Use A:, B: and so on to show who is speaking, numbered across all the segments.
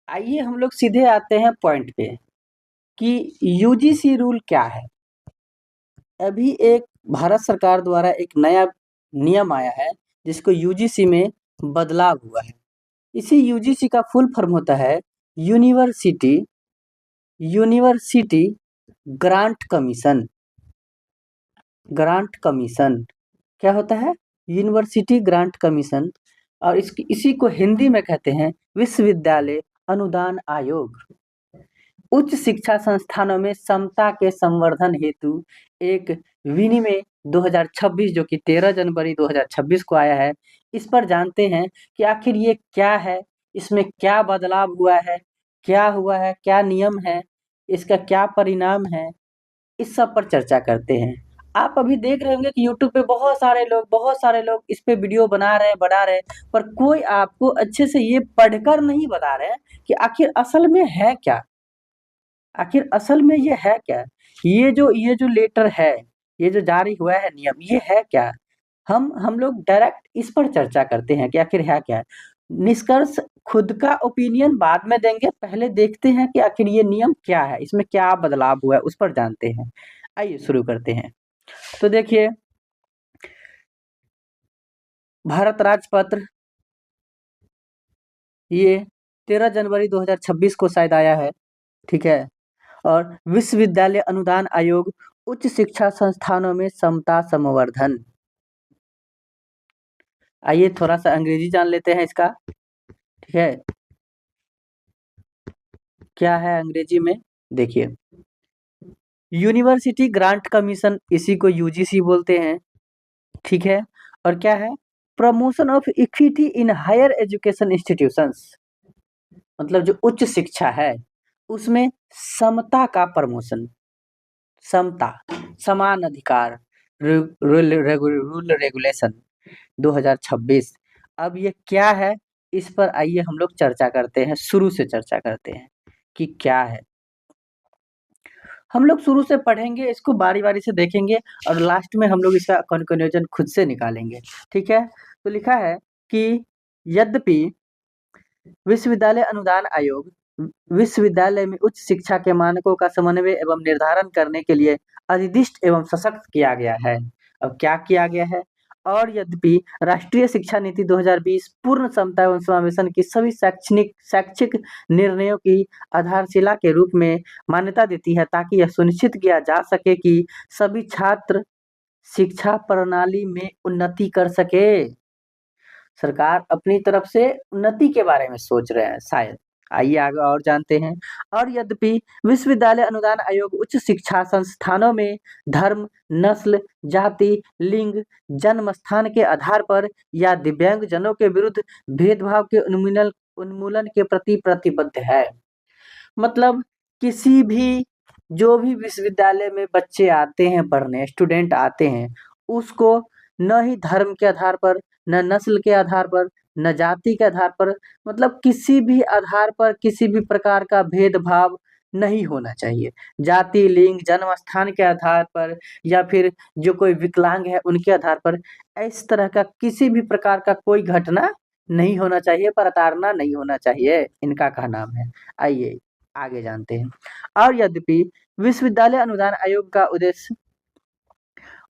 A: आइए हम लोग सीधे आते हैं पॉइंट पे कि यूजीसी रूल क्या है। अभी एक भारत सरकार द्वारा एक नया नियम आया है जिसको यूजीसी में बदलाव हुआ है। इसी यूजीसी का फुल फॉर्म होता है university university grant commission. Grant commission क्या होता है? University grant commission. और इसी को हिंदी में कहते हैं विश्वविद्यालय अनुदान आयोग। उच्च शिक्षा संस्थानों में समता के संवर्धन हेतु एक विनिमय 2026 जो कि 13 जनवरी 2026 को आया है। इस पर जानते हैं कि आखिर ये क्या है, इसमें क्या बदलाव हुआ है, क्या हुआ है, क्या नियम है, इसका क्या परिणाम है, इस सब पर चर्चा करते हैं। आप अभी देख रहे होंगे कि यूट्यूब पे बहुत सारे लोग इस पे वीडियो बना रहे हैं, पर कोई आपको अच्छे से ये पढ़कर नहीं बता रहे हैं कि आखिर असल में है क्या? आखिर असल में ये है क्या? ये जो लेटर है, ये जो जारी हुआ है नियम, ये है क्या? हम लोग डायरेक्ट इस पर चर्चा करते हैं कि आखिर है क्या? निष्कर्ष खुद का ओपिनियन बाद में देंगे, पहले देखते हैं कि आखिर ये नियम क्या है, इसमें क्या बदलाव हुआ है, उस पर जानते हैं। आइए शुरू करते हैं। तो देखिए, भारत राजपत्र ये 13 जनवरी 2026 को शायद आया है, ठीक है? और विश्वविद्यालय अनुदान आयोग उच्च शिक्षा संस्थानों में समता संवर्धन। आइए थोड़ा सा अंग्रेजी जान लेते हैं इसका, ठीक है? क्या है अंग्रेजी में? देखिए, यूनिवर्सिटी ग्रांट कमीशन, इसी को यूजीसी बोलते हैं, ठीक है? और क्या है? Promotion of equity in higher education institutions, मतलब जो उच्च शिक्षा है उसमें समता का प्रमोशन, समता, समान अधिकार, रूल रेगुलेशन 2026। अब ये क्या है, इस पर आइए हम लोग चर्चा करते हैं, शुरू से चर्चा करते हैं कि क्या है। हम लोग शुरू से पढ़ेंगे, इसको बारी-बारी से देखेंगे और लास्ट में हम लोग इसका कंक्लूजन खुद से निकालेंगे, ठीक है? तो लिखा है कि यद्यपि विश्वविद्यालय अनुदान आयोग विश्वविद्यालय में उच्च शिक्षा के मानकों का समन्वय एवं निर्धारण करने के लिए अधिदिष्ट एवं सशक्त किया गया है। अब क्या किया गया है? और यद्यपि राष्ट्रीय शिक्षा नीति 2020 पूर्ण समता एवं समावेशन की सभी शैक्षिक निर्णयों की आधारशिला के रूप में मान्यता देती है, ताकि यह सुनिश्चित किया जा सके कि सभी छात्र शिक्षा प्रणाली में उन्नति कर सके। सरकार अपनी तरफ से उन्नति के बारे में सोच रहे हैं शायद। आइए आगे और जानते हैं। और यद्यपि विश्वविद्यालय अनुदान आयोग उच्च शिक्षा संस्थानों में धर्म, नस्ल, जाति, लिंग, जन्म स्थान के आधार पर या दिव्यांगजनों के विरुद्ध भेदभाव के उन्मूलन उन्मूलन के प्रति प्रतिबद्ध है। मतलब किसी भी जो भी विश्वविद्यालय में बच्चे आते हैं पढ़ने, स्टूडेंट आते हैं, उसको न ही धर्म के आधार पर, न नस्ल के आधार पर, न जाति के आधार पर, मतलब किसी भी आधार पर किसी भी प्रकार का भेदभाव नहीं होना चाहिए। जाति, लिंग, जन्म स्थान के आधार पर या फिर जो कोई विकलांग है उनके आधार पर, इस तरह का किसी भी प्रकार का कोई घटना नहीं होना चाहिए, प्रताड़ना नहीं होना चाहिए, इनका क्या नाम है। आइए आगे जानते हैं। और यद्यपि विश्वविद्यालय अनुदान आयोग का उद्देश्य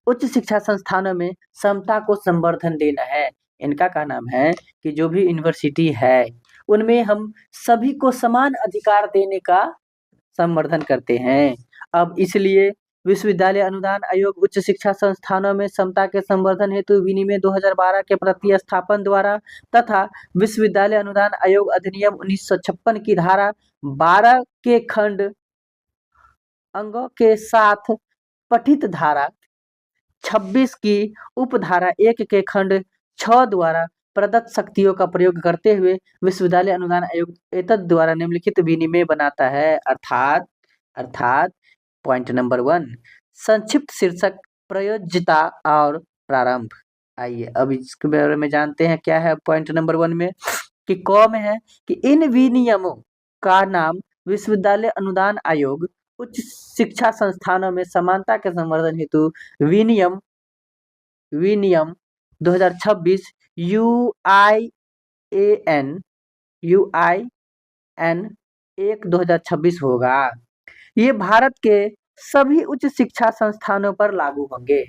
A: उच्च शिक्षा संस्थानों में समता को संवर्धन देना है। इनका क्या नाम है कि जो भी यूनिवर्सिटी है, उनमें हम सभी को समान अधिकार देने का संवर्धन करते हैं। अब इसलिए विश्वविद्यालय अनुदान आयोग उच्च शिक्षा संस्थानों में समता के संवर्धन हेतु विनिमय 2012 के प्रतिस्थापन द्वारा तथा विश्वविद्यालय अनुदान आयोग अधिनियम 1956 की धारा 12 के खंड अंगों के साथ पठित धारा 26 की उपधारा 1 के खंड 6 द्वारा प्रदत्त शक्तियों का प्रयोग करते हुए विश्वविद्यालय अनुदान आयोग एतद द्वारा निम्नलिखित विनिमय बनाता है। अर्थात अर्थात पॉइंट नंबर 1, संक्षिप्त शीर्षक प्रयोज्यता और प्रारंभ। आइए अब इसके बारे में जानते हैं क्या है पॉइंट नंबर 1 में, कि क में है कि इन विनियमों का नाम विश्वविद्यालय अनुदान आयोग उच्च शिक्षा संस्थानों में समानता के संवर्धन हेतु विनियम विनियम 2026 यूआईएन एन 1/2026 होगा। ये भारत के सभी उच्च शिक्षा संस्थानों पर लागू होंगे।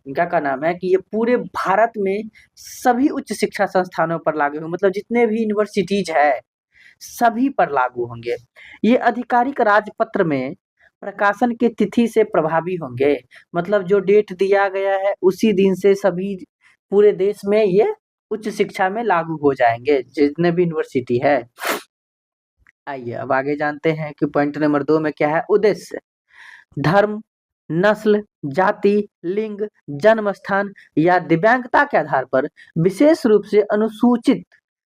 A: इनका क्या नाम है कि ये पूरे भारत में सभी उच्च शिक्षा संस्थानों पर लागू होंगे, मतलब जितने भी यूनिवर्सिटीज है सभी पर लागू होंगे। ये आधिकारिक राजपत्र में प्रकाशन की तिथि से प्रभावी होंगे, मतलब जो डेट दिया गया है उसी दिन से सभी पूरे देश में ये उच्च शिक्षा में लागू हो जाएंगे, जितने भी यूनिवर्सिटी है। आइए अब आगे जानते हैं कि पॉइंट नंबर 2 में क्या है। उद्देश्य: धर्म, नस्ल, जाति, लिंग, जन्म स्थान या दिव्यांगता के आधार पर विशेष रूप से अनुसूचित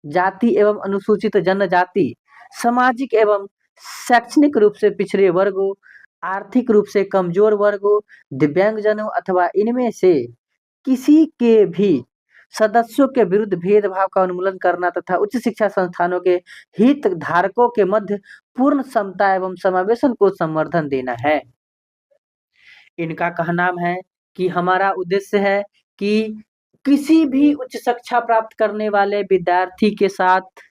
A: जाति एवं अनुसूचित जनजाति, सामाजिक एवं शैक्षणिक रूप से पिछड़े वर्गों, आर्थिक रूप से कमजोर वर्गों, दिव्यांगजनों अथवा इनमें से किसी के भी सदस्यों के विरुद्ध भेदभाव का उन्मूलन करना तथा उच्च शिक्षा संस्थानों के हितधारकों के मध्य पूर्ण समता एवं समावेशन को संवर्धन देना है। इनका कहना है कि हमारा उद्देश्य है कि किसी भी उच्च शिक्षा प्राप्त करने वाले विद्यार्थी के साथ,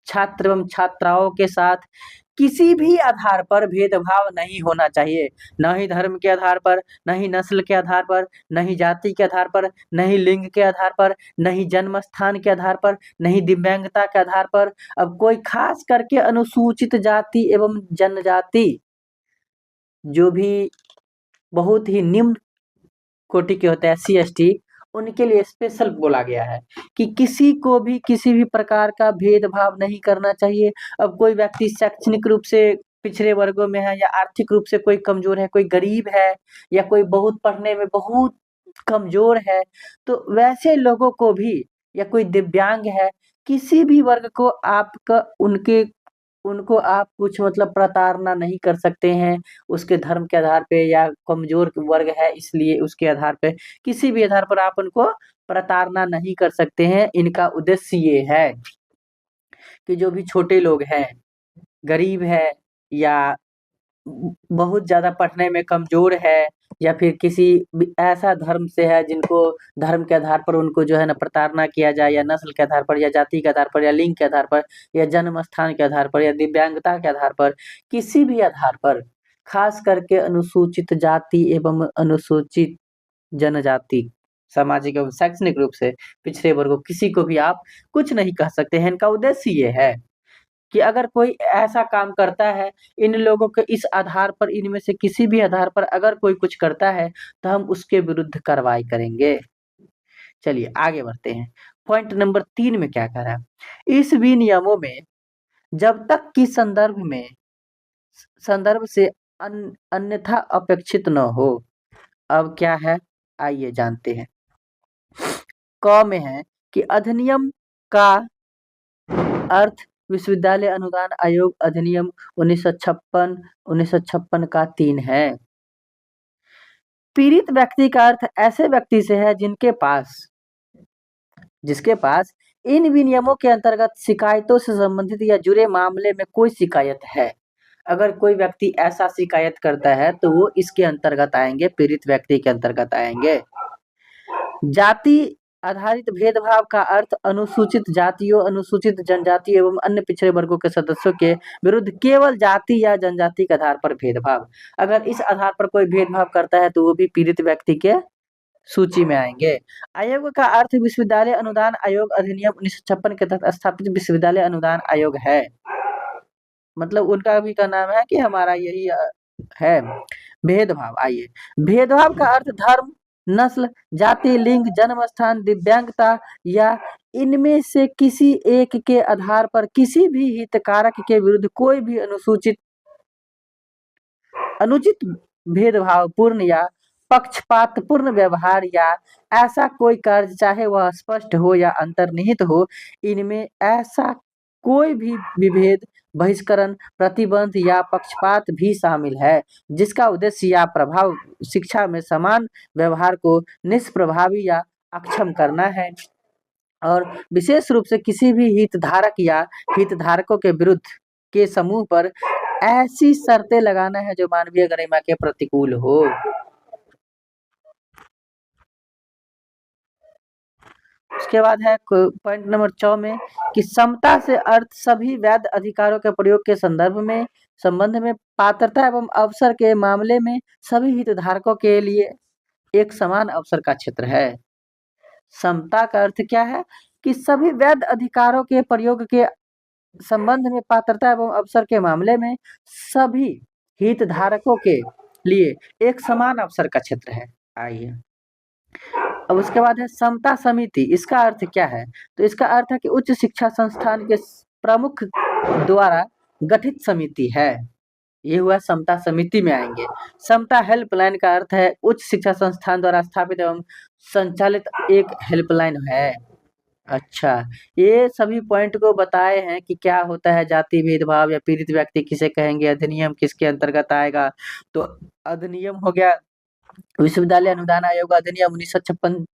A: छात्र एवं छात्राओं के साथ किसी भी आधार पर भेदभाव नहीं होना चाहिए। न ही धर्म के आधार पर, न ही नस्ल के आधार पर, न ही जाति के आधार पर, न ही लिंग के आधार पर, न ही जन्म स्थान के आधार पर, न ही दिव्यांगता के आधार पर। अब कोई खास करके अनुसूचित जाति एवं जनजाति जो भी बहुत ही निम्न कोटि के होते हैं, SC ST, उनके लिए स्पेशल बोला गया है कि किसी को भी किसी भी प्रकार का भेदभाव नहीं करना चाहिए। अब कोई व्यक्ति शैक्षणिक रूप से पिछड़े वर्गों में है या आर्थिक रूप से कोई कमजोर है, कोई गरीब है या कोई बहुत पढ़ने में बहुत कमजोर है, तो वैसे लोगों को भी, या कोई दिव्यांग है, किसी भी वर्ग को आपका उनको आप कुछ मतलब प्रताड़ना नहीं कर सकते हैं उसके धर्म के आधार पे, या कमजोर वर्ग है इसलिए उसके आधार पे, किसी भी आधार पर आप उनको प्रताड़ना नहीं कर सकते हैं। इनका उद्देश्य ये है कि जो भी छोटे लोग हैं, गरीब है, या बहुत ज़्यादा पढ़ने में कमज़ोर है, या फिर किसी ऐसा धर्म से है जिनको धर्म के आधार पर उनको जो है ना प्रताड़ना किया जाए, या नस्ल के आधार पर, या जाति के आधार पर, या लिंग के आधार पर, या जन्म स्थान के आधार पर, या दिव्यांगता के आधार पर, किसी भी आधार पर, खास करके अनुसूचित जाति एवं अनुसूचित जनजाति, सामाजिक एवं शैक्षणिक रूप से पिछड़े वर्गों, किसी को भी आप कुछ नहीं कह सकते हैं। इनका उद्देश्य ये है कि अगर कोई ऐसा काम करता है, इन लोगों के इस आधार पर, इनमें से किसी भी आधार पर अगर कोई कुछ करता है तो हम उसके विरुद्ध कार्रवाई करेंगे। चलिए आगे बढ़ते हैं। पॉइंट नंबर 3 में क्या कह रहा है। इस विनियमों में जब तक कि संदर्भ से अन्यथा अपेक्षित न हो। अब क्या है, आइए जानते हैं। क में है कि अधिनियम का अर्थ विश्वविद्यालय अनुदान आयोग अधिनियम 1956 का 3 है। पीड़ित व्यक्ति का अर्थ ऐसे व्यक्ति से है जिसके पास इन विनियमों के अंतर्गत शिकायतों से संबंधित या जुड़े मामले में कोई शिकायत है। अगर कोई व्यक्ति ऐसा शिकायत करता है तो वो इसके अंतर्गत आएंगे, पीड़ित व्यक्ति के अंतर्गत आएंगे। जाति आधारित भेदभाव का अर्थ अनुसूचित जातियों, अनुसूचित जनजाति एवं अन्य पिछड़े वर्गों के सदस्यों के विरुद्ध केवल जाति या जनजाति के आधार पर भेदभाव। अगर इस आधार पर कोई भेदभाव करता है तो वो भी पीड़ित व्यक्ति के सूची में आएंगे। आयोग का अर्थ विश्वविद्यालय अनुदान आयोग अधिनियम 1956 के तहत स्थापित विश्वविद्यालय अनुदान आयोग है। मतलब उनका भी का नाम है कि हमारा यही है। भेदभाव, आइए, भेदभाव का अर्थ धर्म, नस्ल, जाति, लिंग, जन्म स्थान, दिव्यांगता या इनमें से किसी एक के आधार पर किसी भी हितधारक के विरुद्ध कोई भी अनुचित भेदभावपूर्ण या पक्षपातपूर्ण व्यवहार या ऐसा कोई कार्य, चाहे वह स्पष्ट हो या अंतर्निहित हो, इनमें ऐसा कोई भी विभेद, बहिष्करण, प्रतिबंध या पक्षपात भी शामिल है जिसका उद्देश्य या प्रभाव शिक्षा में समान व्यवहार को निष्प्रभावी या अक्षम करना है, और विशेष रूप से किसी भी हितधारक या हितधारकों के विरुद्ध के समूह पर ऐसी शर्तें लगाना है जो मानवीय गरिमा के प्रतिकूल हो। उसके बाद है पॉइंट नंबर 4 में कि समता से अर्थ सभी वैध अधिकारों के प्रयोग के संबंध में पात्रता एवं अवसर के मामले में सभी हितधारकों के लिए एक समान अवसर का क्षेत्र है। समता का अर्थ क्या है कि सभी वैध अधिकारों के प्रयोग के संबंध में पात्रता एवं अवसर के मामले में सभी हितधारकों के लिए एक समान अवसर का क्षेत्र है। आइए अब उसके बाद है समता समिति। इसका अर्थ क्या है? तो इसका अर्थ है कि उच्च शिक्षा संस्थान के प्रमुख द्वारा गठित समिति है। ये हुआ समता समिति में आएंगे। समता हेल्पलाइन का अर्थ है उच्च शिक्षा संस्थान द्वारा स्थापित एवं संचालित एक हेल्पलाइन है। अच्छा, ये सभी पॉइंट को बताए हैं कि क्या होता है जाति भेदभाव या पीड़ित व्यक्ति किसे कहेंगे, अधिनियम किसके अंतर्गत आएगा। तो अधिनियम हो गया विश्वविद्यालय अनुदान आयोग अधिनियम 1956।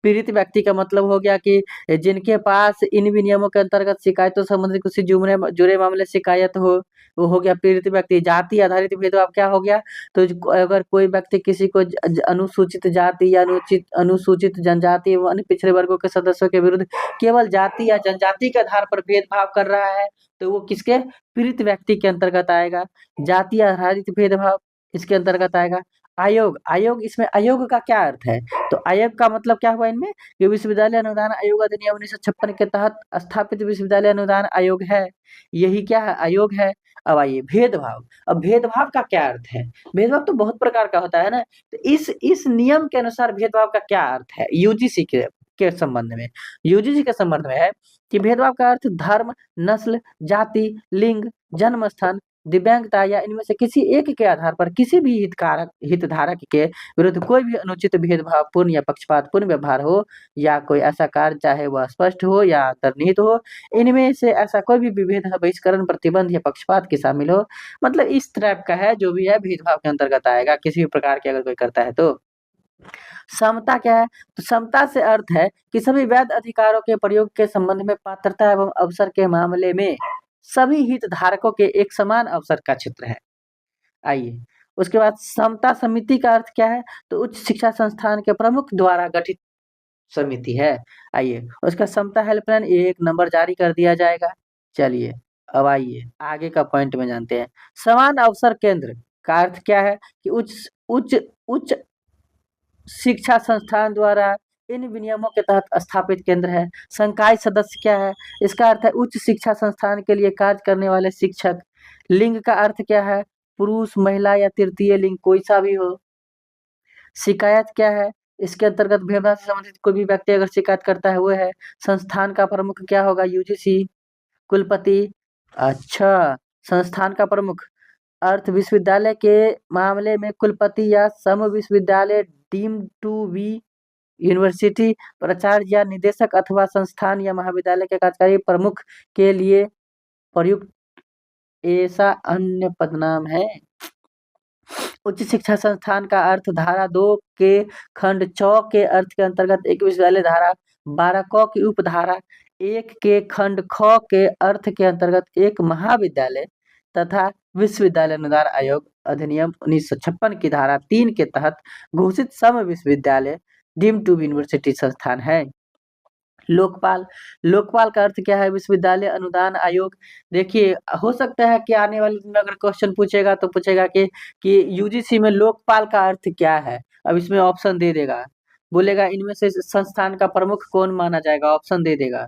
A: पीड़ित व्यक्ति का मतलब हो गया कि जिनके पास इन विनियमों के अंतर्गत शिकायतों संबंधित किसी जुड़े मामले शिकायत हो, वो हो गया पीड़ित व्यक्ति। जाति आधारित भेदभाव क्या हो गया? तो अगर कोई व्यक्ति किसी को अनुसूचित जाति या अनुसूचित जनजाति एवं अन्य पिछड़े वर्गों के सदस्यों के विरुद्ध केवल जाति या जनजाति के आधार पर भेदभाव कर रहा है, तो वो किसके पीड़ित व्यक्ति के अंतर्गत आएगा। जाति आधारित भेदभाव इसके अंतर्गत आएगा। आयोग इसमें आयोग का क्या अर्थ है? तो आयोग का मतलब क्या हुआ इनमें कि विश्वविद्यालय अनुदान आयोग अधिनियम 1956 के तहत स्थापित विश्वविद्यालय अनुदान आयोग है। यही क्या है? आयोग है। अब आइए भेदभाव। अब भेदभाव का क्या अर्थ है? भेदभाव तो बहुत प्रकार का होता है ना। तो इस नियम के अनुसार भेदभाव का क्या अर्थ है यूजीसी के संबंध में? यूजीसी के संबंध में है कि भेदभाव का अर्थ धर्म, नस्ल, जाति, लिंग, जन्म स्थान, दिव्यांगता या इनमें से किसी एक के आधार पर किसी भी हितधारक के विरुद्ध कोई भी अनुचित भेदभावपूर्ण या पक्षपातपूर्ण व्यवहार हो या कोई ऐसा कार्य चाहे वह स्पष्ट हो या अंतर्निहित हो, इनमें से ऐसा कोई भी विभेद, बहिष्करण, प्रतिबंध या पक्षपात की शामिल हो, मतलब इस टाइप का है जो भी है भेदभाव के अंतर्गत आएगा किसी भी प्रकार के अगर कोई करता है तो। समता क्या है? तो समता से अर्थ है कि सभी वैध अधिकारों के प्रयोग के संबंध में पात्रता एवं अवसर के मामले में सभी हितधारकों के एक समान अवसर का क्षेत्र है। आइए उसके बाद समता समिति का अर्थ क्या है? तो उच्च शिक्षा संस्थान के प्रमुख द्वारा गठित समिति है। आइए उसका समता हेल्पलाइन एक नंबर जारी कर दिया जाएगा। चलिए अब आइए आगे का पॉइंट में जानते हैं। समान अवसर केंद्र का अर्थ क्या है कि उच्च उच्च उच्च शिक्षा संस्थान द्वारा इन विनियमों के तहत स्थापित केंद्र है। संकाय सदस्य क्या है? इसका अर्थ है उच्च शिक्षा संस्थान के लिए कार्य करने वाले शिक्षक। लिंग का अर्थ क्या है? पुरुष, महिला या तृतीय लिंग कोई सा भी हो। शिकायत क्या है? इसके अंतर्गत भेदभाव से संबंधित कोई भी व्यक्ति अगर शिकायत करता है वो है। संस्थान का प्रमुख क्या होगा? यूजीसी कुलपति। अच्छा, संस्थान का प्रमुख अर्थ विश्वविद्यालय के मामले में कुलपति या सम विश्वविद्यालय डीम्ड टू बी यूनिवर्सिटी प्राचार्य या निदेशक अथवा संस्थान या महाविद्यालय के कार्यकारी प्रमुख के लिए प्रयुक्त ऐसा अन्य पदनाम है। उच्च शिक्षा संस्थान का अर्थ धारा 2 के खंड 6 के अर्थ के अंतर्गत एक विश्वविद्यालय, धारा 12 क की उपधारा 1 के खंड ख के अर्थ के अंतर्गत एक महाविद्यालय तथा विश्वविद्यालय अनुदान आयोग अधिनियम 1956 की धारा 3 के तहत घोषित सम विश्वविद्यालय डीम्ड टू बी यूनिवर्सिटी संस्थान है। लोकपाल का अर्थ क्या है? विश्वविद्यालय अनुदान आयोग। देखिए हो सकता है कि आने वाले दिन में अगर क्वेश्चन पूछेगा तो पूछेगा कि यूजीसी में लोकपाल का अर्थ क्या है। अब इसमें ऑप्शन दे देगा, बोलेगा इनमें से संस्थान का प्रमुख कौन माना जाएगा, ऑप्शन दे देगा।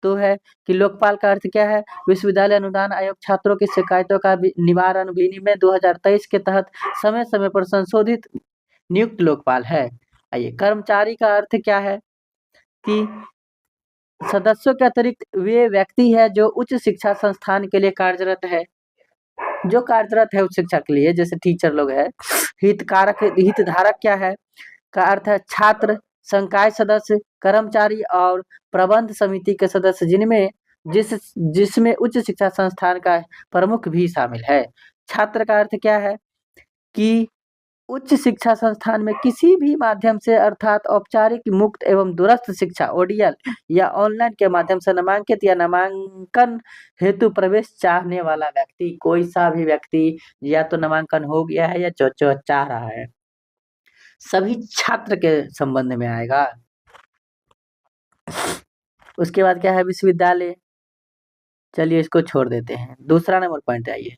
A: तो है कि लोकपाल का अर्थ क्या है? विश्वविद्यालय अनुदान आयोग छात्रों की शिकायतों का निवारण विनिमय 2023 के तहत समय समय पर संशोधित नियुक्त लोकपाल है। आइए कर्मचारी का अर्थ क्या है कि सदस्यों के अतिरिक्त वे व्यक्ति है जो उच्च शिक्षा संस्थान के लिए कार्यरत है, जो कार्यरत है उच्च शिक्षा के लिए, जैसे टीचर लोग है। हितधारक क्या है? का अर्थ है छात्र, संकाय सदस्य, कर्मचारी और प्रबंध समिति के सदस्य जिसमें उच्च शिक्षा संस्थान का प्रमुख भी शामिल है। छात्र का अर्थ क्या है कि उच्च शिक्षा संस्थान में किसी भी माध्यम से अर्थात औपचारिक, मुक्त एवं दूरस्थ शिक्षा ओडीएल या ऑनलाइन के माध्यम से नामांकित या नामांकन हेतु प्रवेश चाहने वाला व्यक्ति, कोई सा भी व्यक्ति या तो नामांकन हो गया है या जो चाह रहा है, सभी छात्र के संबंध में आएगा। उसके बाद क्या है विश्वविद्यालय, चलिए इसको छोड़ देते हैं। दूसरा नंबर पॉइंट आइए,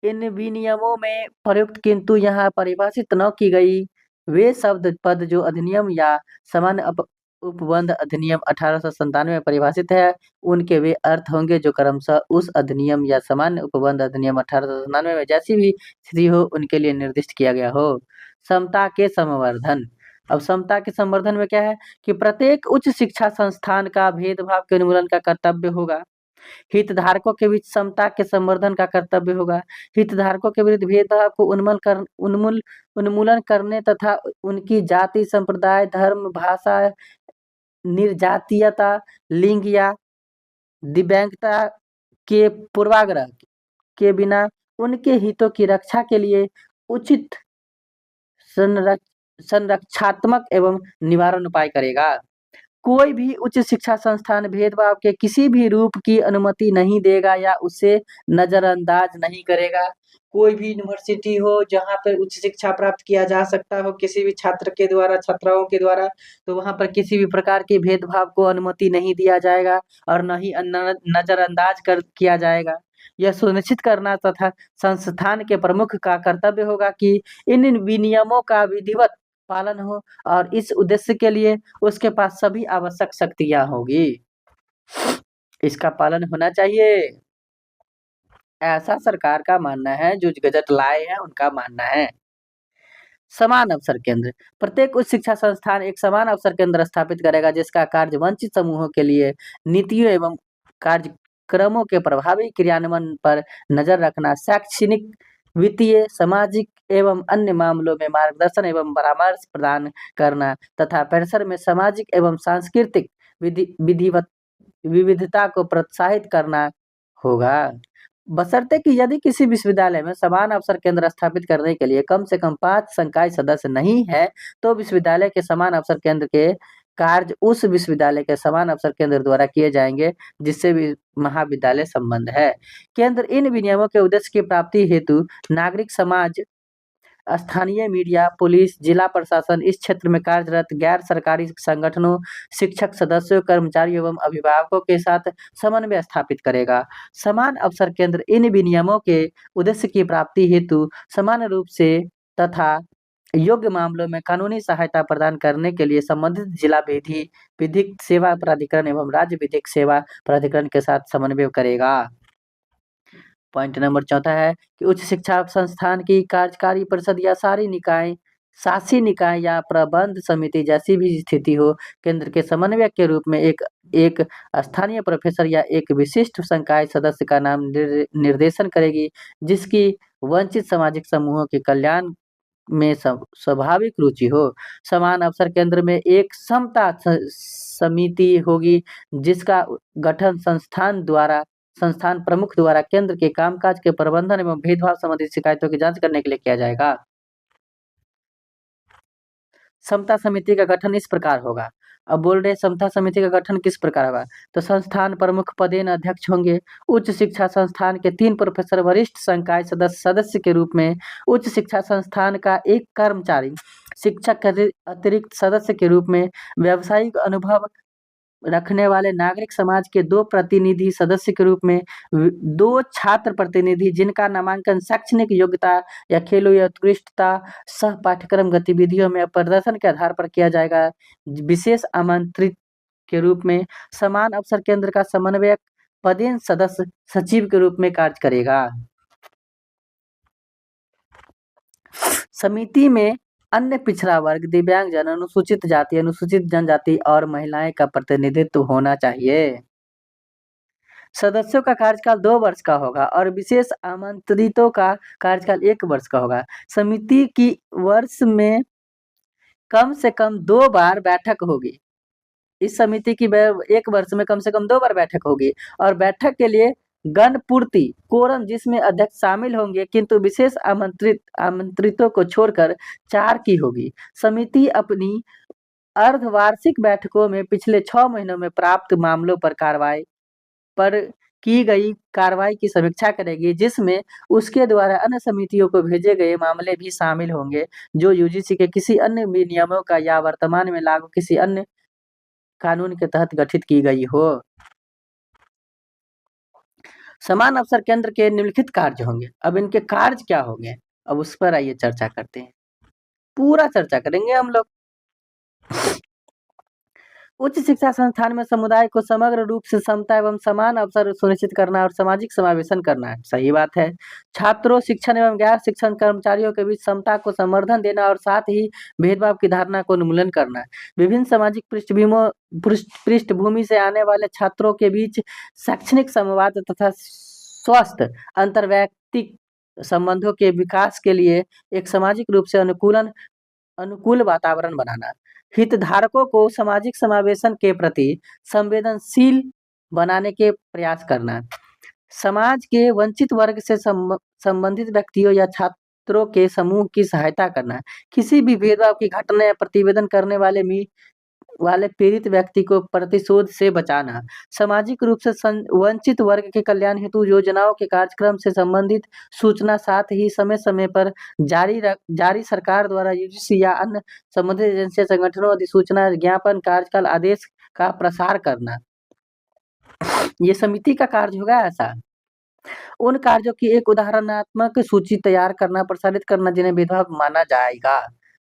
A: इन विनियमों में प्रयुक्त किंतु यहाँ परिभाषित न की गई वे शब्द पद जो अधिनियम या सामान्य उपबंध अधिनियम 1897 में परिभाषित है, उनके वे अर्थ होंगे जो क्रमशः उस अधिनियम या सामान्य उपबंध अधिनियम 1897 में जैसी भी स्थिति हो उनके लिए निर्दिष्ट किया गया हो। समता के संवर्धन, अब समता के संवर्धन में क्या है कि प्रत्येक उच्च शिक्षा संस्थान का भेदभाव के उन्मूलन का कर्तव्य होगा। हितधारकों के बीच समता के संवर्धन का कर्तव्य होगा। हितधारकों के विरुद्ध भेदभाव को उन्मूलन करने तथा उनकी जाति, संप्रदाय, धर्म, भाषा, निर्जातीयता, लिंग या दिव्यांगता के पूर्वाग्रह के बिना उनके हितों की रक्षा के लिए उचित संरक्षात्मक एवं निवारण उपाय करेगा। कोई भी उच्च शिक्षा संस्थान भेदभाव के किसी भी रूप की अनुमति नहीं देगा या उसे नजरअंदाज नहीं करेगा। कोई भी यूनिवर्सिटी हो जहाँ पर उच्च शिक्षा प्राप्त किया जा सकता हो किसी भी छात्र के द्वारा, छात्राओं के द्वारा, तो वहाँ पर किसी भी प्रकार के भेदभाव को अनुमति नहीं दिया जाएगा और न ही नजरअंदाज किया जाएगा। यह सुनिश्चित करना तथा संस्थान के प्रमुख का कर्तव्य होगा कि इन विनियमों का विधिवत पालन हो और इस उद्देश्य के लिए उसके पास सभी आवश्यक शक्तियां होगी। इसका पालन होना चाहिए, ऐसा सरकार का मानना है। जो गजट लाए हैं उनका मानना है। समान अवसर केंद्र, प्रत्येक उच्च शिक्षा संस्थान एक समान अवसर केंद्र स्थापित करेगा जिसका कार्य वंचित समूहों के लिए नीतियों एवं कार्यक्रमों के प्रभावी क्रियान्वयन पर नजर रखना, शैक्षणिक, वित्तीय, सामाजिक एवं अन्य मामलों में मार्गदर्शन एवं परामर्श प्रदान करना तथा परिसर में सामाजिक एवं सांस्कृतिक विविधता को प्रोत्साहित करना होगा। बशर्ते कि यदि किसी विश्वविद्यालय में समान अवसर केंद्र स्थापित करने के लिए कम से कम 5 संकाय सदस्य नहीं है, तो विश्वविद्यालय के समान अवसर केंद्र के कार्य उस विश्वविद्यालय के समान अवसर केंद्र द्वारा किए जाएंगे जिससे भी महाविद्यालय संबंध है। केंद्र इन विनियमों के उद्देश्य की प्राप्ति हेतु नागरिक समाज, स्थानीय मीडिया, पुलिस, जिला प्रशासन, इस क्षेत्र में कार्यरत गैर सरकारी संगठनों, शिक्षक सदस्यों, कर्मचारियों एवं अभिभावकों के साथ समन्वय स्थापित करेगा। समान अवसर केंद्र इन विनियमों के उद्देश्य की प्राप्ति हेतु समान रूप से तथा योग्य मामलों में कानूनी सहायता प्रदान करने के लिए संबंधित जिला विधिक सेवा प्राधिकरण एवं राज्य विधिक सेवा प्राधिकरण के साथ समन्वय करेगा। पॉइंट नंबर 4 है कि उच्च शिक्षा संस्थान की कार्यकारी परिषद या सारी निकाय, शासी निकाय या प्रबंध समिति जैसी भी स्थिति हो, केंद्र के समन्वयक के रूप में एक स्थानीय प्रोफेसर या एक विशिष्ट संकाय सदस्य का नाम निर्देशन करेगी जिसकी वंचित सामाजिक समूहों के कल्याण में स्वाभाविक रुचि हो। समान अवसर केंद्र में एक समता समिति होगी जिसका गठन संस्थान प्रमुख द्वारा केंद्र के कामकाज के प्रबंधन एवं भेदभाव संबंधी शिकायतों की जांच करने के लिए किया जाएगा। समता समिति का गठन इस प्रकार होगा। अब बोल रहे समता समिति का गठन किस प्रकार होगा, तो संस्थान प्रमुख पदेन अध्यक्ष होंगे। उच्च शिक्षा संस्थान के 3 प्रोफेसर वरिष्ठ संकाय सदस्य के रूप में, उच्च शिक्षा संस्थान का एक कर्मचारी शिक्षक के अतिरिक्त सदस्य के रूप में, व्यावसायिक अनुभव रखने वाले नागरिक समाज के 2 प्रतिनिधि सदस्य के रूप में, 2 छात्र प्रतिनिधि जिनका नामांकन शैक्षणिक योग्यता या खेलों या उत्कृष्टता सह पाठ्यक्रम गतिविधियों में प्रदर्शन के आधार पर किया जाएगा, विशेष आमंत्रित के रूप में। समान अवसर केंद्र का समन्वयक पदेन सदस्य सचिव के रूप में कार्य करेगा। समिति में अन्य पिछड़ा वर्ग, दिव्यांगजन, अनुसूचित जाति, अनुसूचित जनजाति और महिलाएं का प्रतिनिधित्व होना चाहिए। सदस्यों का कार्यकाल 2 वर्ष का होगा और विशेष आमंत्रितों का कार्यकाल 1 वर्ष का होगा। समिति की वर्ष में कम से कम 2 बार बैठक होगी। इस समिति की 1 वर्ष में कम से कम 2 बार बैठक होगी और बैठक के लिए गण पूर्ति कोरम जिसमें अध्यक्ष शामिल होंगे किंतु विशेष आमंत्रितों को छोड़कर 4 की होगी। समिति अपनी अर्धवार्षिक बैठकों में पिछले 6 महीनों में प्राप्त मामलों पर की गई कार्रवाई की समीक्षा करेगी जिसमें उसके द्वारा अन्य समितियों को भेजे गए मामले भी शामिल होंगे जो यूजीसी के किसी अन्य विनियमों का या वर्तमान में लागू किसी अन्य कानून के तहत गठित की गई हो। समान अवसर केंद्र के निम्नलिखित कार्य होंगे। अब इनके कार्य क्या होंगे, अब उस पर आइए चर्चा करते हैं। पूरा चर्चा करेंगे हम लोग। उच्च शिक्षा संस्थान में समुदाय को समग्र रूप से समता एवं समान अवसर सुनिश्चित करना और सामाजिक समावेशन करना है। सही बात है। छात्रों, शिक्षण एवं गैर शिक्षण कर्मचारियों के बीच समता को संवर्धन देना और साथ ही भेदभाव की धारणा को उन्मूलन करना है। विभिन्न सामाजिक पृष्ठभूमि से आने वाले छात्रों के बीच शैक्षणिक संवाद तथा स्वस्थ अंतर्वैयक्तिक संबंधों के विकास के लिए एक सामाजिक रूप से अनुकूल वातावरण बनाना। हितधारकों को सामाजिक समावेशन के प्रति संवेदनशील बनाने के प्रयास करना। समाज के वंचित वर्ग से संबंधित व्यक्तियों या छात्रों के समूह की सहायता करना। किसी भी भेदभाव की घटना या प्रतिवेदन करने वाले पीड़ित व्यक्ति को प्रतिशोध से बचाना। सामाजिक रूप से वंचित वर्ग के कल्याण हेतु योजनाओं के कार्यक्रम से संबंधित सूचना, साथ ही समय समय पर जारी सरकार द्वारा यूजीसी या अन्य संबंधित एजेंसियों, संगठनों, अधिसूचना, ज्ञापन, कार्यकाल आदेश का प्रसार करना। ये समिति का कार्य होगा ऐसा। उन कार्यों की एक उदाहरणात्मक सूची तैयार करना, प्रसारित करना जिन्हें भेदभाव माना जाएगा।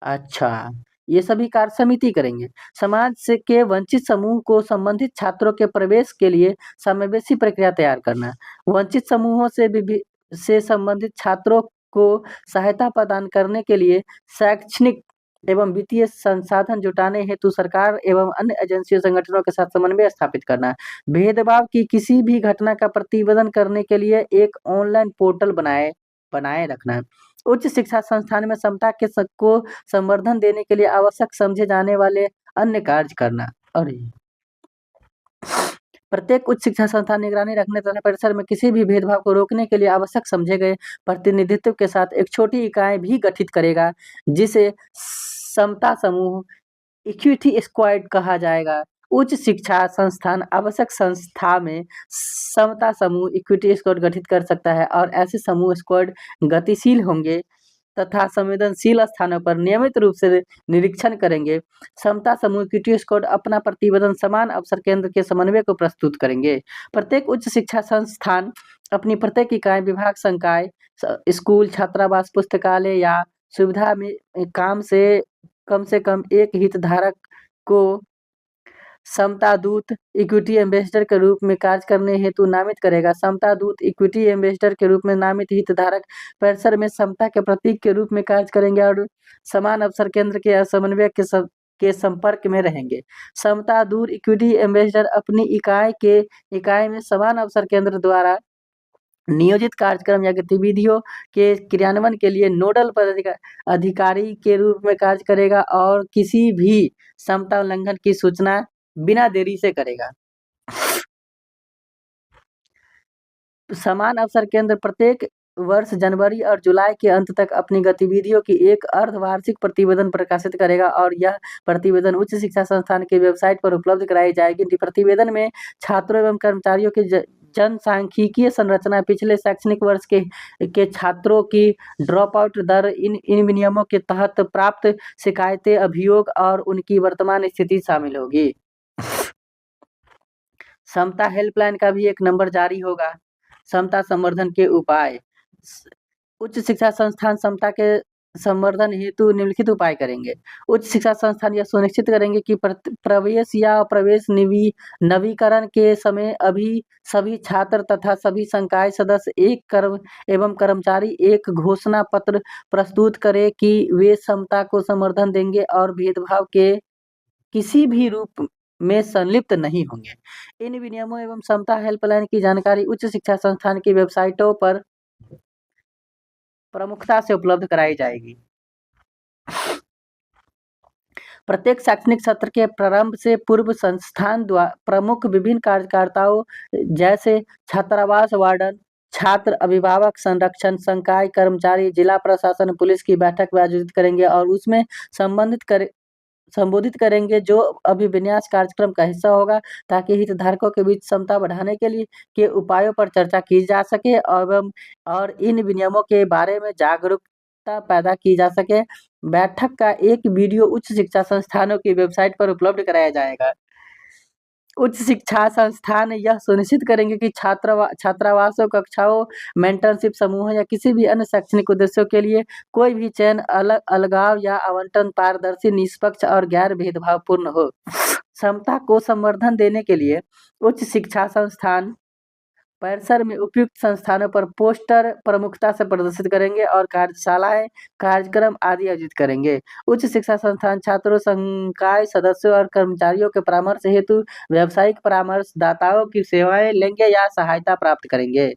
A: अच्छा, ये सभी कार्य समिति करेंगे। समाज से के वंचित समूह को संबंधित छात्रों के प्रवेश के लिए समावेशी प्रक्रिया तैयार करना। वंचित समूहों से संबंधित छात्रों को सहायता प्रदान करने के लिए शैक्षणिक एवं वित्तीय संसाधन जुटाने हेतु सरकार एवं अन्य एजेंसियों, संगठनों के साथ समन्वय स्थापित करना। भेदभाव की किसी भी घटना का प्रतिवेदन करने के लिए एक ऑनलाइन पोर्टल बनाए रखना। उच्च शिक्षा संस्थान में समता को संवर्धन देने के लिए आवश्यक समझे जाने वाले अन्य कार्य करना। और प्रत्येक उच्च शिक्षा संस्थान निगरानी रखने तथा परिसर में किसी भी भेदभाव को रोकने के लिए आवश्यक समझे गए प्रतिनिधित्व के साथ एक छोटी इकाई भी गठित करेगा, जिसे समता समूह, इक्विटी स्क्वाड कहा जाएगा। उच्च शिक्षा संस्थान आवश्यक संस्था में समता समूह, इक्विटी स्क्वाड गठित कर सकता है और ऐसे समूह स्क्वाड गतिशील होंगे तथा संवेदनशील स्थानों पर नियमित रूप से निरीक्षण करेंगे। समता समूह, इक्विटी स्क्वाड अपना प्रतिवेदन समान अवसर केंद्र के समन्वय को प्रस्तुत करेंगे। प्रत्येक उच्च शिक्षा संस्थान अपनी प्रत्येक इकाई, विभाग, संकाय, स्कूल, छात्रावास, पुस्तकालय या सुविधा में कम से कम एक हितधारक को समता दूत, इक्विटी एम्बेसडर के रूप में कार्य करने हेतु नामित करेगा। समता दूत, इक्विटी एम्बेसडर के रूप में नामित हितधारक परिसर में समता के प्रतीक के रूप में कार्य करेंगे और समान अवसर केंद्र के समन्वय के संपर्क में रहेंगे। समता दूत, इक्विटी एम्बेसडर अपनी इकाई में समान अवसर केंद्र द्वारा नियोजित कार्यक्रम या गतिविधियों के क्रियान्वयन के लिए नोडल अधिकारी के रूप में कार्य करेगा और किसी भी समता उल्लंघन की सूचना बिना देरी से करेगा। समान अवसर केंद्र प्रत्येक वर्ष जनवरी और जुलाई के अंत तक अपनी गतिविधियों की एक अर्धवार्षिक प्रतिवेदन प्रकाशित करेगा और यह प्रतिवेदन उच्च शिक्षा संस्थान की वेबसाइट पर उपलब्ध कराई जाएगी। प्रतिवेदन में छात्रों एवं कर्मचारियों की जनसांख्यिकीय संरचना, पिछले शैक्षणिक वर्ष के छात्रों की ड्रॉप आउट दर, इन विनियमों के तहत प्राप्त शिकायतें, अभियोग और उनकी वर्तमान स्थिति शामिल होगी। समता हेल्पलाइन का भी एक नंबर जारी होगा। समता संवर्धन के उपाय। उच्च शिक्षा संस्थान समता के संवर्धन हेतु निम्नलिखित उपाय करेंगे। उच्च शिक्षा संस्थान यह सुनिश्चित करेंगे कि प्रवेश या प्रवेश नवीकरण के समय सभी छात्र तथा सभी संकाय सदस्य कर्मचारी एक घोषणा पत्र प्रस्तुत करें कि वे समता को संवर्धन देंगे और भेदभाव के किसी भी रूप में संलिप्त नहीं होंगे। इन विनियमों एवं समता हेल्पलाइन की जानकारी उच्च शिक्षा संस्थान की वेबसाइटों पर प्रमुखता से उपलब्ध कराई जाएगी। प्रत्येक शैक्षणिक सत्र के प्रारंभ से पूर्व संस्थान द्वारा प्रमुख विभिन्न कार्यकर्ताओं जैसे छात्रावास वार्डन, छात्र अभिभावक, संरक्षण, संकाय कर्मचारी, जिला प्रशासन, पुलिस की बैठक आयोजित करेंगे और उसमें संबोधित करेंगे जो अभिविन्यास कार्यक्रम का हिस्सा होगा, ताकि हितधारकों के बीच समता बढ़ाने के उपायों पर चर्चा की जा सके और इन विनियमों के बारे में जागरूकता पैदा की जा सके। बैठक का एक वीडियो उच्च शिक्षा संस्थानों की वेबसाइट पर उपलब्ध कराया जाएगा। उच्च शिक्षा संस्थान यह सुनिश्चित करेंगे कि छात्रावासों, कक्षाओं, मेंटरशिप समूहों या किसी भी अन्य शैक्षणिक उद्देश्यों के लिए कोई भी चयन अलगाव या आवंटन पारदर्शी, निष्पक्ष और गैर भेदभावपूर्ण हो। क्षमता को संवर्धन देने के लिए उच्च शिक्षा संस्थान परिसर में उपयुक्त संस्थानों पर पोस्टर प्रमुखता से प्रदर्शित करेंगे और कार्यशालाएं, कार्यक्रम आदि आयोजित करेंगे। उच्च शिक्षा संस्थान छात्रों, संकाय सदस्यों और कर्मचारियों के परामर्श हेतु व्यावसायिक परामर्शदाताओं की सेवाएं लेंगे या सहायता प्राप्त करेंगे।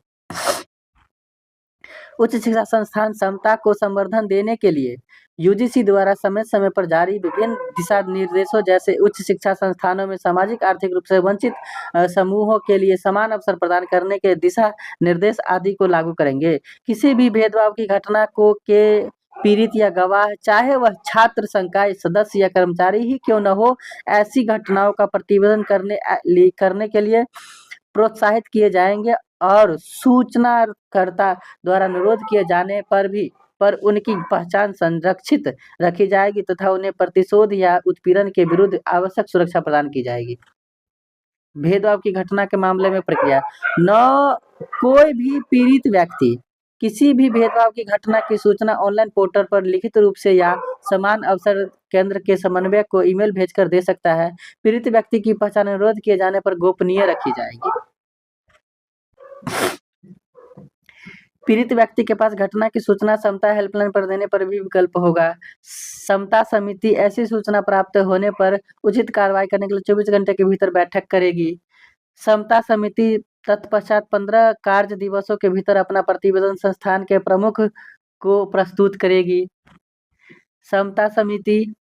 A: उच्च शिक्षा संस्थान समता को संवर्धन देने के लिए यूजीसी द्वारा समय-समय पर जारी विभिन्न दिशा निर्देशों जैसे उच्च शिक्षा संस्थानों में सामाजिक आर्थिक रूप से वंचित समूहों के लिए समान अवसर प्रदान करने के दिशा निर्देश आदि को लागू करेंगे। किसी भी भेदभाव की घटना को के पीड़ित या गवाह, चाहे वह छात्र, संकाय सदस्य या कर्मचारी ही क्यों न हो, ऐसी घटनाओं का प्रतिवेदन करने के लिए प्रोत्साहित किए जाएंगे और सूचनाकर्ता द्वारा अनुरोध किए जाने पर उनकी पहचान संरक्षित रखी जाएगी तथा उन्हें प्रतिशोध या उत्पीड़न के विरुद्ध आवश्यक सुरक्षा प्रदान की जाएगी। भेदभाव की घटना के मामले में प्रक्रिया न कोई भी पीड़ित व्यक्ति किसी भी भेदभाव की घटना की सूचना ऑनलाइन पोर्टल पर लिखित रूप से या समान अवसर केंद्र के समन्वयक को ईमेल भेजकर दे सकता है। पीड़ित व्यक्ति की पहचान अनुरोध किए जाने पर गोपनीय रखी जाएगी। पीड़ित व्यक्ति के पास घटना की सूचना समता हेल्पलाइन पर देने पर भी विकल्प होगा। समता समिति ऐसी सूचना प्राप्त होने पर उचित कार्रवाई करने के लिए 24 घंटे के भीतर बैठक करेगी। समता समिति तत्पश्चात 15 कार्य दिवसों के भीतर अपना प्रतिवेदन संस्थान के प्रमुख को प्रस्तुत करेगी। समता समिति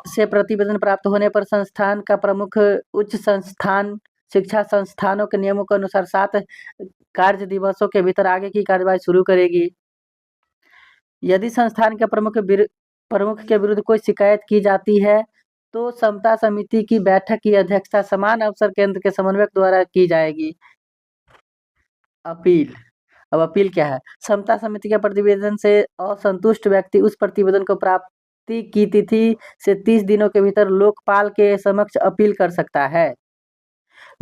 A: से प्रतिवेदन प्राप्त होने पर संस्थान का प्रमुख उच्च संस्थान शिक्षा संस्थानों के नियमों के अनुसार 7 कार्य दिवसों के भीतर आगे की कार्यवाही शुरू करेगी। यदि संस्थान के प्रमुख के विरुद्ध कोई शिकायत की जाती है तो समता समिति की बैठक की अध्यक्षता समान अवसर केंद्र के समन्वयक द्वारा की जाएगी। अपील। अब अपील क्या है? समता समिति के प्रतिवेदन से असंतुष्ट व्यक्ति उस प्रतिवेदन को प्राप्ति की तिथि से 30 दिनों के भीतर लोकपाल के समक्ष अपील कर सकता है।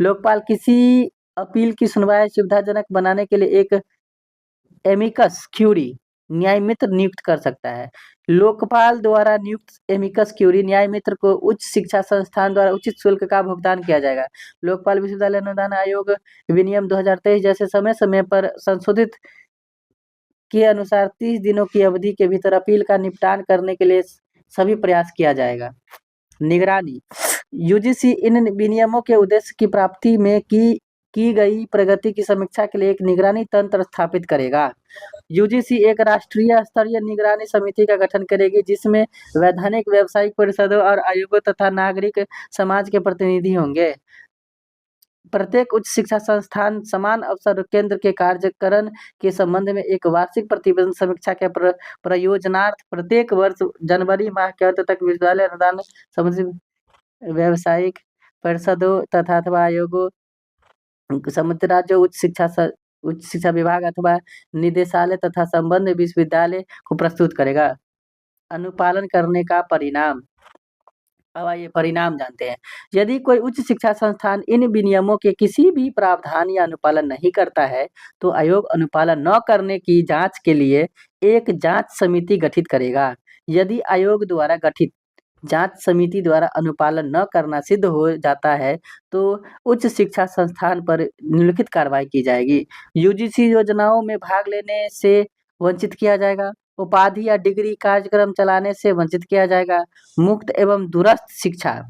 A: लोकपाल किसी अपील की सुनवाई सुविधाजनक बनाने के लिए एक एमिकस क्यूरी न्याय मित्र नियुक्त कर सकता है। लोकपाल द्वारा नियुक्त एमिकस क्यूरी न्याय मित्र को उच्च शिक्षा संस्थान द्वारा उचित शुल्क का भुगतान किया जाएगा। लोकपाल विश्वविद्यालय अनुदान आयोग विनियम 2023 जैसे समय-समय पर संशोधित के अनुसार 30 दिनों की अवधि के भीतर अपील का निपटान करने के लिए सभी प्रयास किया जाएगा। निगरानी। यूजीसी इन विनियमों के उद्देश्य की प्राप्ति में की गई प्रगति की समीक्षा के लिए एक निगरानी तंत्र स्थापित करेगा। यूजीसी एक राष्ट्रीय स्तरीय निगरानी समिति का गठन करेगी जिसमें वैधानिक, व्यावसायिक परिषदों और आयोगों तथा नागरिक समाज के प्रतिनिधि होंगे। प्रत्येक उच्च शिक्षा संस्थान समान अवसर केंद्र के कार्यकरण के संबंध में एक वार्षिक प्रतिवेदन समीक्षा के प्रयोजनार्थ प्रत्येक वर्ष जनवरी माह के अंत तक विश्वविद्यालय अनुदान संबंधित व्यावसायिक परिषदों तथा अथवा आयोगों, संबंधित राज्यों, उच्च शिक्षा विभाग अथवा निदेशालय तथा संबद्ध विश्वविद्यालय को प्रस्तुत करेगा। अनुपालन करने का परिणाम। अब आइए परिणाम जानते हैं। यदि कोई उच्च शिक्षा संस्थान इन विनियमों के किसी भी प्रावधान या अनुपालन नहीं करता है तो आयोग अनुपालन न करने की जांच के लिए एक जांच समिति गठित करेगा। यदि आयोग द्वारा गठित जांच समिति द्वारा अनुपालन न करना सिद्ध हो जाता है तो उच्च शिक्षा संस्थान पर निम्नलिखित कार्रवाई की जाएगी। यूजीसी योजनाओं में भाग लेने से वंचित किया जाएगा। उपाधि या डिग्री कार्यक्रम चलाने से वंचित किया जाएगा। मुफ्त एवं दूरस्थ शिक्षा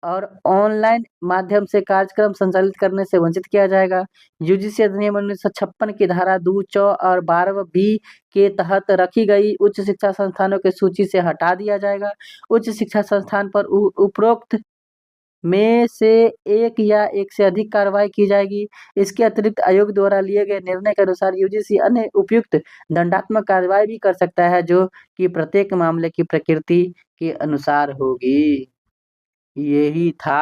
A: और ऑनलाइन माध्यम से कार्यक्रम संचालित करने से वंचित किया जाएगा। यूजीसी अधिनियम 1956 की धारा 2, 4 और 12 बी के तहत रखी गई उच्च शिक्षा संस्थानों की सूची से हटा दिया जाएगा। उच्च शिक्षा संस्थान पर उपरोक्त में से एक या एक से अधिक कार्रवाई की जाएगी। इसके अतिरिक्त आयोग द्वारा लिए गए निर्णय के अनुसार यूजीसी अन्य उपयुक्त दंडात्मक कार्रवाई भी कर सकता है जो कि प्रत्येक मामले की प्रकृति के अनुसार होगी। यही था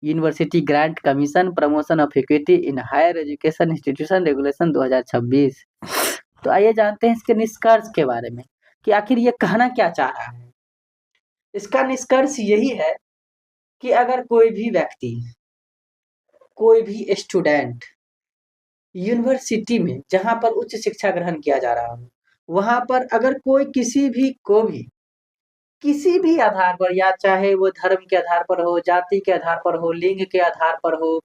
A: university grant commission promotion of equity in higher education institution regulation 2026। तो आइए जानते हैं इसके निष्कर्ष के बारे में कि आखिर ये कहना क्या चाह रहा है। इसका निष्कर्ष यही है कि अगर कोई भी व्यक्ति कोई भी स्टूडेंट यूनिवर्सिटी में जहाँ पर उच्च शिक्षा ग्रहण किया जा रहा हो, वहाँ पर अगर कोई किसी भी को भी किसी भी आधार पर, या चाहे वो धर्म के आधार पर हो, जाति के आधार पर हो, लिंग के आधार पर हो,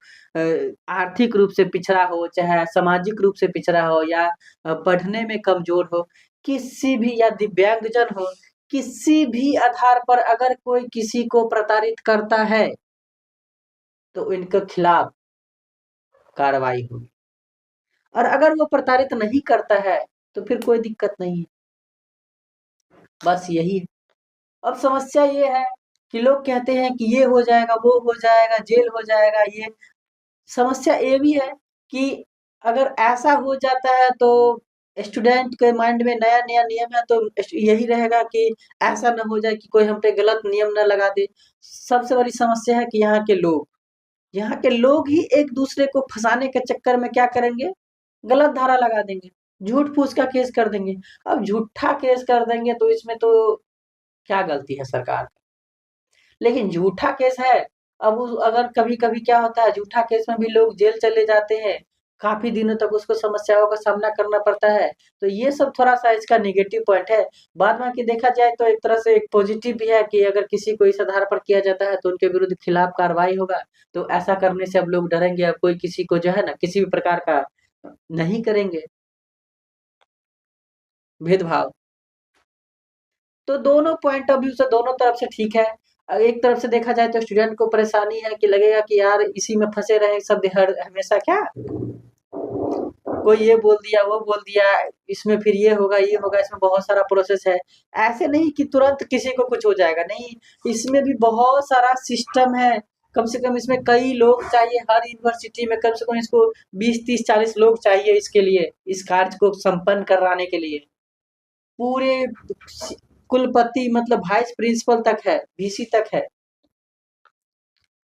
A: आर्थिक रूप से पिछड़ा हो, चाहे सामाजिक रूप से पिछड़ा हो, या पढ़ने में कमज़ोर हो, किसी भी, या दिव्यांगजन हो, किसी भी आधार पर अगर कोई किसी को प्रताड़ित करता है, तो इनके खिलाफ कार्रवाई होगी। और अगर वो प्रताड़ित नहीं करता है, तो फिर कोई दिक्कत नहीं है। बस यही है। अब समस्या ये है कि लोग कहते हैं कि ये हो जाएगा, वो हो जाएगा, जेल हो जाएगा, ये समस्या ये भी है कि अगर ऐसा हो जाता है तो स्टूडेंट के माइंड में नया-नया नियम है, तो यही रहेगा कि ऐसा ना हो जाए कि कोई हम पे गलत नियम ना लगा दे। सबसे बड़ी समस्या है कि यहाँ के लोग ही एक-दूसरे को फँसाने के चक्कर में क्या करेंगे, गलत धारा लगा देंगे, झूठ-फूस का केस कर देंगे। अब झूठा केस कर देंगे तो इसमें तो क्या गलती है सरकार की? लेकिन झूठा केस है, अब उस अगर कभी-कभी क्या होता है, झूठा केस में भी लोग जेल चले जाते हैं, काफ़ी दिनों तक उसको समस्याओं का सामना करना पड़ता है, तो ये सब थोड़ा-सा इसका नेगेटिव पॉइंट है। बाद बाकी देखा जाए तो एक तरह से एक पॉजिटिव भी है कि अगर किसी को इस आधार पर किया जाता है, तो उनके विरुद्ध खिलाफ कार्रवाई होगा, तो ऐसा करने से अब लोग डरेंगे, अब कोई किसी को जो है ना, किसी भी प्रकार का नहीं करेंगे भेदभाव। तो दोनों पॉइंट ऑफ व्यू से दोनों तरफ से ठीक है। एक तरफ से देखा जाए तो स्टूडेंट को परेशानी है कि लगेगा कि यार इसी में फँसे रहे सब हर हमेशा क्या? कोई ये बोल दिया, वो बोल दिया, इसमें फिर ये होगा, इसमें बहुत सारा प्रोसेस है। ऐसे नहीं कि तुरंत किसी को कुछ हो जाएगा, नहीं, इसमें भी बहुत सारा सिस्टम है। कम से कम इसमें कई लोग चाहिए, हर यूनिवर्सिटी में कम से कम इसको 20, 30, 40 लोग चाहिए इसके लिए, इस कार्य को संपन्न कराने के लिए। पूरे कुलपति मतलब वाइस प्रिंसिपल तक है, वीसी तक है।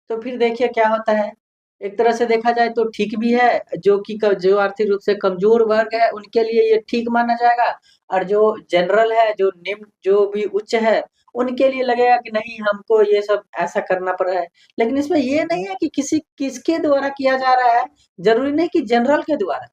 A: तो फिर देखिए क्या होता है। एक तरह से देखा जाए तो ठीक भी है, जो आर्थिक रूप से कमज़ोर वर्ग है, उनके लिए ये ठीक माना जाएगा, और जो जनरल है, जो निम्न जो भी उच्च है, उनके लिए लगेगा कि नहीं हमको ये सब ऐसा करना पड़ रहा है। लेकिन इसमें ये नहीं है कि किसके द्वारा किया जा रहा है, ज़रूरी नहीं कि जनरल के द्वारा।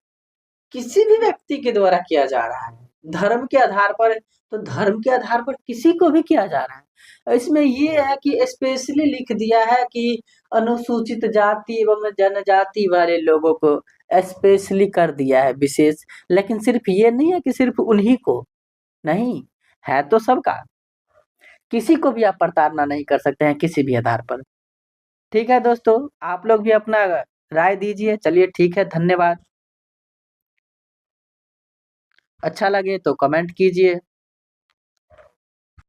A: किसी भी व्यक्ति के द्वारा किया जा रहा है। धर्म के आधार पर, तो धर्म के आधार पर किसी को भी किया जा रहा है। इसमें ये है कि स्पेशली लिख दिया है कि अनुसूचित जाति एवं जनजाति वाले लोगों को स्पेशली कर दिया है विशेष, लेकिन सिर्फ़ ये नहीं है कि सिर्फ़ उन्हीं को, नहीं, है तो सबका। किसी को भी आप प्रताड़ना नहीं कर सकते हैं किसी भी आधार पर। ठीक है दोस्तों, आप लोग भी अपना राय दीजिए। चलिए ठीक है, धन्यवाद। अच्छा लगे तो कमेंट कीजिए।